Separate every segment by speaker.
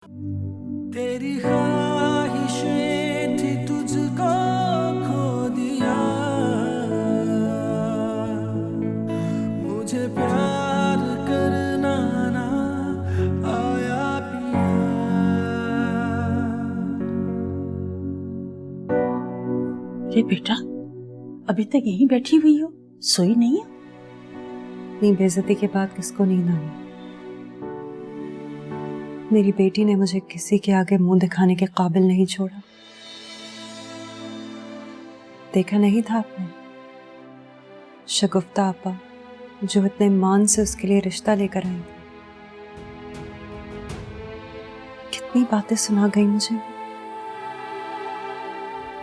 Speaker 1: तेरी ख्वाहिशें थी तुझको खो दिया, मुझे प्यार करना ना आया पिया।
Speaker 2: अरे बेटा, अभी तक यहीं बैठी हुई हो, सोई नहीं है?
Speaker 3: इतनी बेइज्जती के बाद किसको नींद आनी? मेरी बेटी ने मुझे किसी के आगे मुंह दिखाने के काबिल नहीं छोड़ा। देखा नहीं था आपने शगुफ्ता आपा जो इतने मान से उसके लिए रिश्ता लेकर आई थी? कितनी बातें सुना गई मुझे,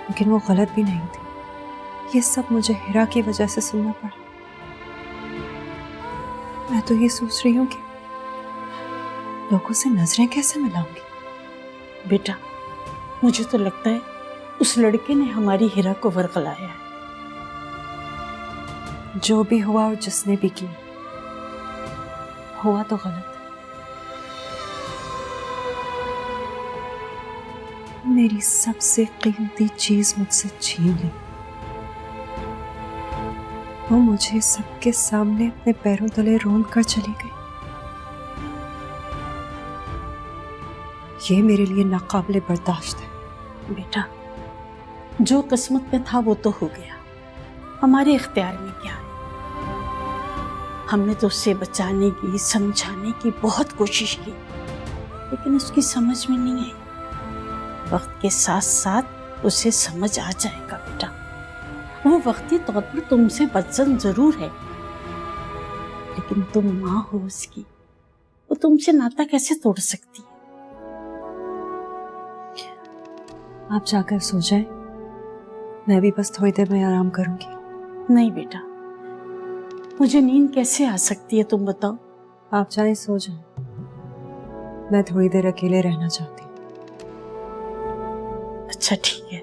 Speaker 3: लेकिन वो गलत भी नहीं थी। ये सब मुझे हिरा की वजह से सुनना पड़ा। मैं तो ये सोच रही हूँ कि लोगों से नजरें कैसे मिलाऊंगी।
Speaker 2: बेटा, मुझे तो लगता है उस लड़के ने हमारी हिरा को वरगलाया है।
Speaker 3: जो भी हुआ और जिसने भी किया, हुआ तो गलत। मेरी सबसे कीमती चीज मुझसे छीन ली। वो मुझे सबके सामने अपने पैरों तले रोंद कर चली गई। ये मेरे लिए नाकाबिले बर्दाश्त है।
Speaker 2: बेटा, जो किस्मत में था वो तो हो गया, हमारे इख्तियार में क्या है। हमने तो उसे बचाने की, समझाने की बहुत कोशिश की, लेकिन उसकी समझ में नहीं आई। वक्त के साथ साथ उसे समझ आ जाएगा बेटा। वो वक्ती तौर पर तुमसे बदजन जरूर है, लेकिन तुम माँ हो उसकी, वो तुमसे नाता कैसे तोड़ सकती है?
Speaker 3: आप जाकर सो जाएं, मैं भी बस थोड़ी देर में आराम करूंगी।
Speaker 2: नहीं बेटा, मुझे नींद कैसे आ सकती है, तुम बताओ।
Speaker 3: आप जाएं, सो जाएं। मैं थोड़ी देर अकेले रहना चाहती हूँ।
Speaker 2: अच्छा ठीक है,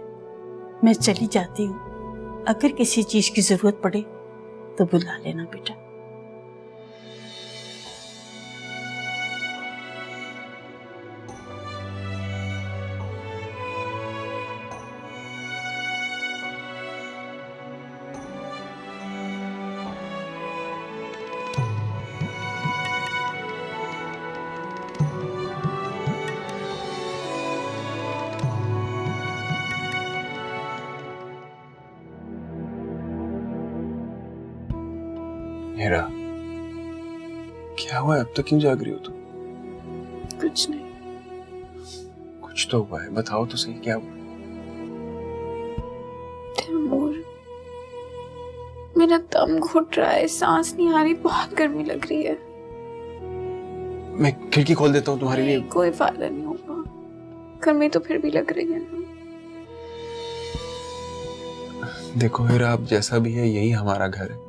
Speaker 2: मैं चली जाती हूँ। अगर किसी चीज की जरूरत पड़े तो बुला लेना बेटा।
Speaker 4: हिरा, क्या हुआ? अब तक क्यों जाग रही हो तुम?
Speaker 5: कुछ नहीं।
Speaker 4: कुछ तो हुआ है, बताओ तो सही, क्या हुआ?
Speaker 5: तैमूर, मेरा दम घुट रहा है, सांस नहीं आ रही, बहुत गर्मी लग रही है।
Speaker 4: मैं खिड़की खोल देता हूँ तुम्हारे लिए।
Speaker 5: कोई फायदा नहीं होगा, गर्मी तो फिर भी लग रही है ना।
Speaker 4: देखो हिरा, अब जैसा भी है यही हमारा घर है।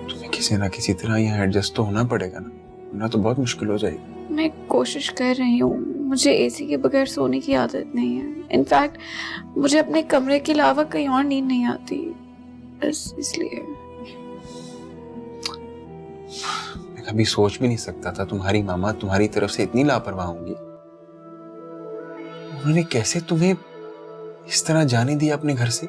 Speaker 4: तुम्हें किसी ना किसी तरह यहाँ एडजस्ट तो होना पड़ेगा ना, वरना तो बहुत मुश्किल हो जाएगी।
Speaker 5: मैं कोशिश कर रही हूँ, मुझे एसी के बगैर सोने की आदत नहीं है। इनफैक्ट मुझे अपने कमरे के अलावा कहीं और नींद नहीं आती, बस इसलिए।
Speaker 4: मैं कभी सोच भी नहीं सकता था तुम्हारी मामा तुम्हारी तरफ से इतनी लापरवाह होंगी। उन्होंने कैसे तुम्हें इस तरह जाने दिया अपने घर से?